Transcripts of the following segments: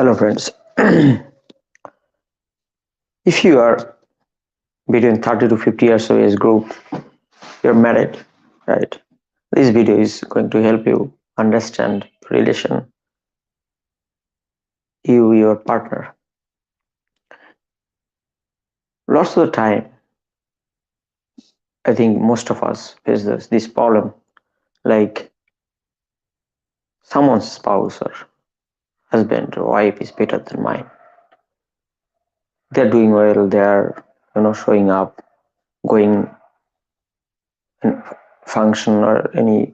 Hello friends. If you are between 30 to 50 years of age group, you're married, right? This video is going to help you understand relation your partner. Lots of the time, I think most of us face this problem, like someone's spouse or husband or wife is better than mine. They're doing well, they're showing up, going in function or any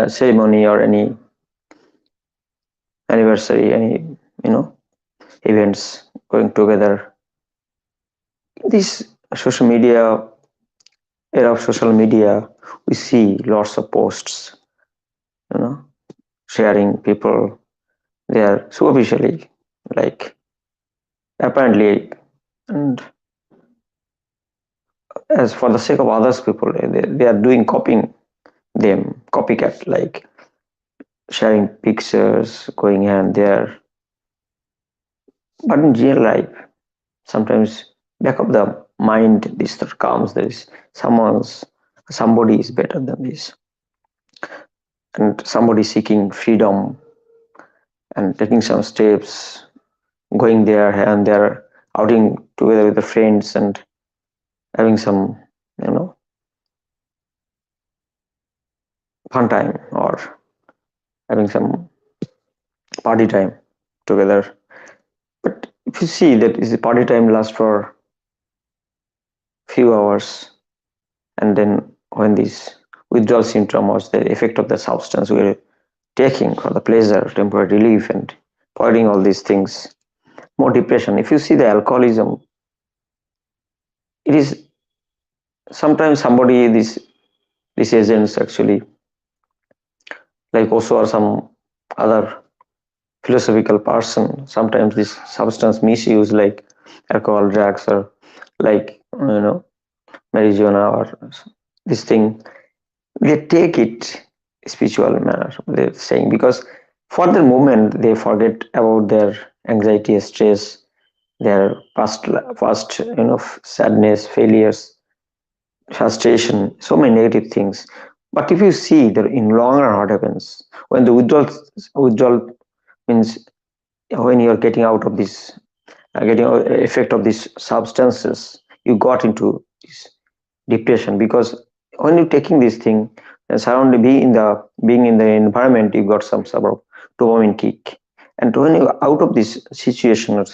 ceremony or any anniversary, any you know events going together. This social media era of social media, we see lots of posts, you know, sharing people. They are superficially, like apparently, and as for the sake of others people, they are doing copying them, copycat, like sharing pictures, going here and there. But in real life, sometimes back of the mind, this thought comes: there is somebody is better than this, and somebody seeking freedom and taking some steps, going there and there, outing together with the friends and having some, you know, fun time or having some party time together. But if you see that is the party time lasts for few hours, and then when this withdrawal symptom or the effect of the substance we're taking for the pleasure, temporary relief, and avoiding all these things, more depression. If you see the alcoholism, it is sometimes somebody these agents actually, like also or some other philosophical person, sometimes this substance misuse like alcohol, drugs, or like marijuana or this thing, they take it spiritual manner, they're saying, because for the moment they forget about their anxiety, stress, their past sadness, failures, frustration, so many negative things. But if you see that in long run what happens when the withdrawal means when you're getting out of this, getting effect of these substances, you got into this depression, because when you're taking this thing and surrounded being in the environment, you got some sort of dopamine kick, and when you're out of this situation or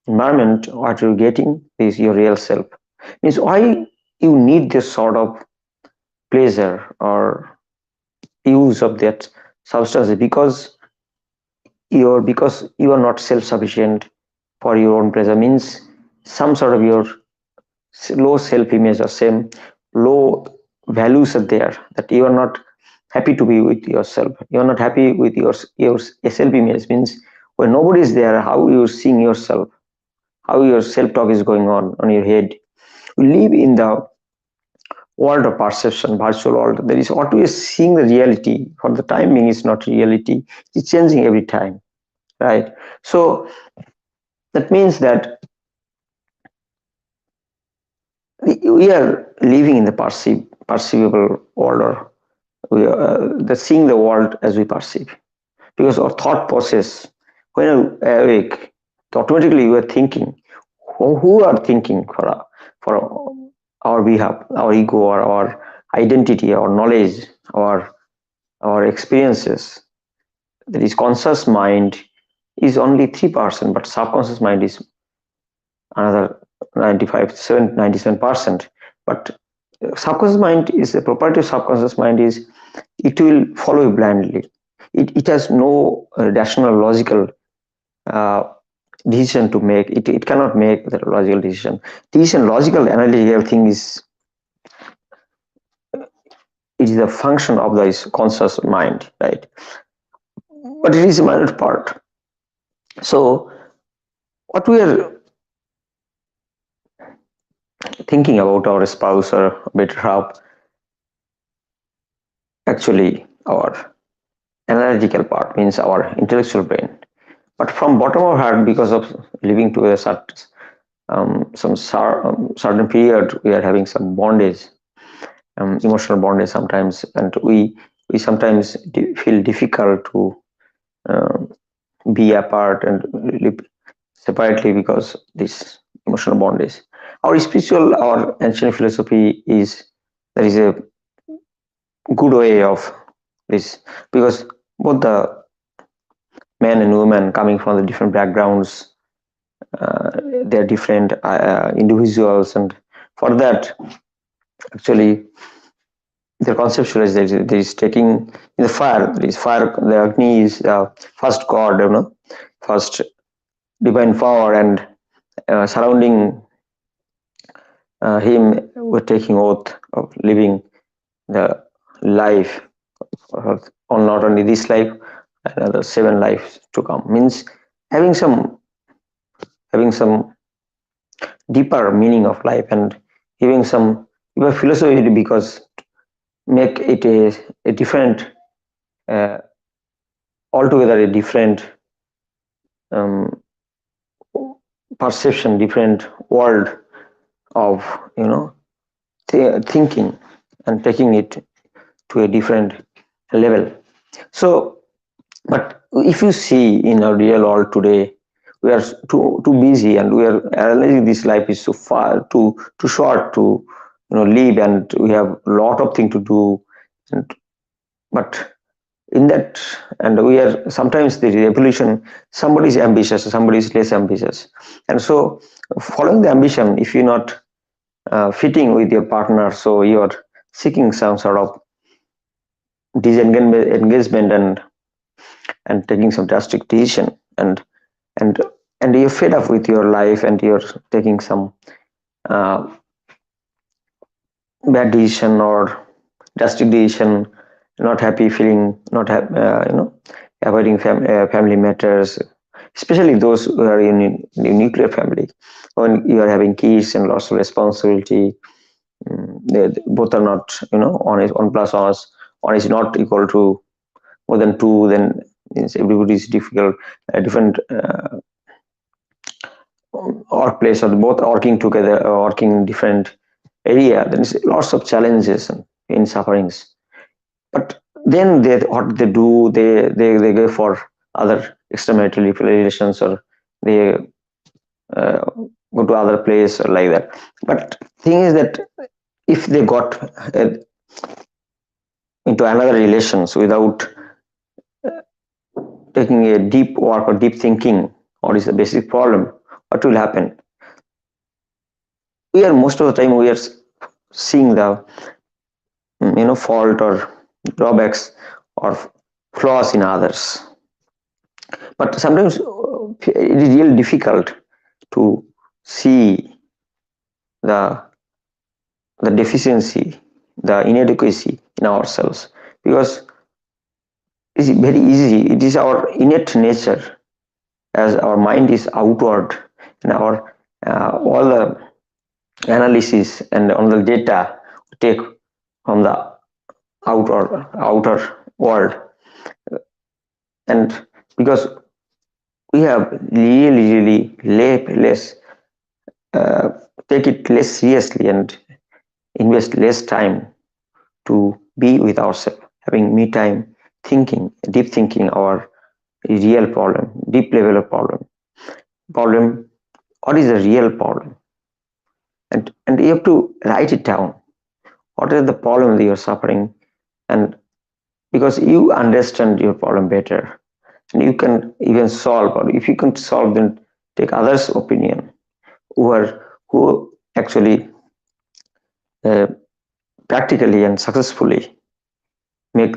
environment, what you're getting is your real self. Means why you need this sort of pleasure or use of that substance, because you are not self-sufficient for your own pleasure, means some sort of your low self-image or same low values are there, that you are not happy to be with yourself, you are not happy with your self-image, means when nobody is there, how you're seeing yourself, how your self-talk is going on your head. We live in the world of perception, virtual world. There is what we are seeing, the reality for the time being is not reality. It's changing every time, right? So that means that we are living in the perceivable world, or we are seeing the world as we perceive, because our thought process, when you awake, automatically you are thinking. Who are thinking for our behalf, our ego or our identity, our knowledge, our experiences? That is, conscious mind is only 3%, but subconscious mind is another 97%. But subconscious mind is, the property of subconscious mind is it will follow you blindly. It has no rational, logical uh, decision to make. It cannot make the logical decision. Logical, analytical thing is, it is a function of this conscious mind, right? But it is a minor part. So what we are thinking about our spouse or better half, actually our analytical part, means our intellectual brain. But from bottom of heart, because of living together certain period, we are having some bondage, emotional bondage sometimes, and we sometimes feel difficult to uh, be apart and live separately because this emotional bondage. Our spiritual, our ancient philosophy is there is a good way of this, because both the men and women coming from the different backgrounds, uh, they're different individuals, and for that actually the conceptualize there is taking in the fire, there is fire, the Agni is first god, first divine power, and surrounding him were taking oath of living the life on not only this life, another 7 lives to come, means having some having some deeper meaning of life, and having some deeper philosophy, because make it a different uh, altogether a different um, perception, different world of thinking, and taking it to a different level. So, but if you see in our real world today, we are too busy, and we are analyzing this life is so far too short to live, and we have a lot of things to do, and but in that, and we are sometimes the evolution, somebody is ambitious, somebody is less ambitious, and so following the ambition, if you're not fitting with your partner, so you're seeking some sort of disengagement, and taking some drastic decision, and and you're fed up with your life, and you're taking some uh, bad decision or drastic decision, not happy, feeling not happy, avoiding family matters, especially those who are in nuclear family, when you are having kids and lots of responsibility. They both are not, one plus one is not equal to more than two, then means everybody is difficult, different workplace, or both working together, working in different area. There is lots of challenges and in sufferings. But then what they do, they go for other extramarital relations, or they uh, go to other place or like that. But thing is that if they got into another relations without taking a deep work or deep thinking, what is the basic problem, what will happen? We are most of the time we are seeing the fault or drawbacks or flaws in others, but sometimes it is really difficult to see the deficiency, the inadequacy in ourselves, because it's very easy, it is our innate nature, as our mind is outward, and our all the analysis and all the data we take from the outer world, and because we have less uh, take it less seriously, and invest less time to be with ourselves, having me time, thinking, deep thinking, our real problem, deep level of problem, what is the real problem, and you have to write it down. What is the problem that you're suffering, and because you understand your problem better, and you can even solve, or if you can solve, then take others' opinion, who actually uh, practically and successfully make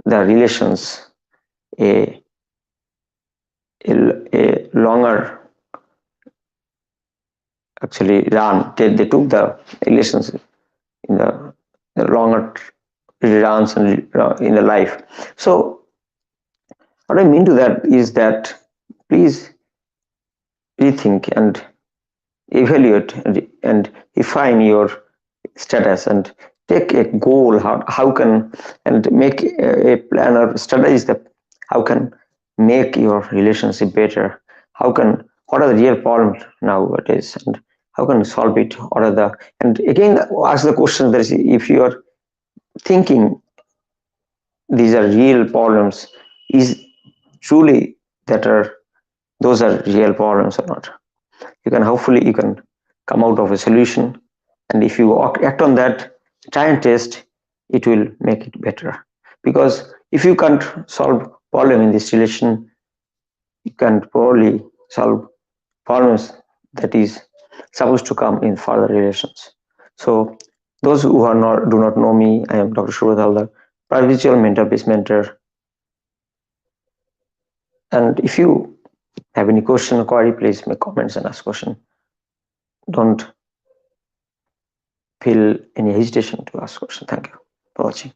the relations a a longer actually run. They took the relations in the longer runs and in the life. So what I mean to that is that please rethink and evaluate and refine your status, and take a goal, how can, and make a plan or strategize that how can make your relationship better, how can, what are the real problems nowadays, and how can you solve it, what are the, and again ask the question that is, if you are thinking these are real problems, is truly that are, those are real problems or not, you can, hopefully you can come out of a solution, and if you act on that, try and test, it will make it better. Because if you can't solve problem in this relation, you can probably solve problems that is supposed to come in further relations. So those who are not, do not know me, I am Dr. Shubhat Haldar, spiritual mentor, peace mentor. And if you have any question or query, please make comments and ask question. Don't feel any hesitation to ask question. Thank you for watching.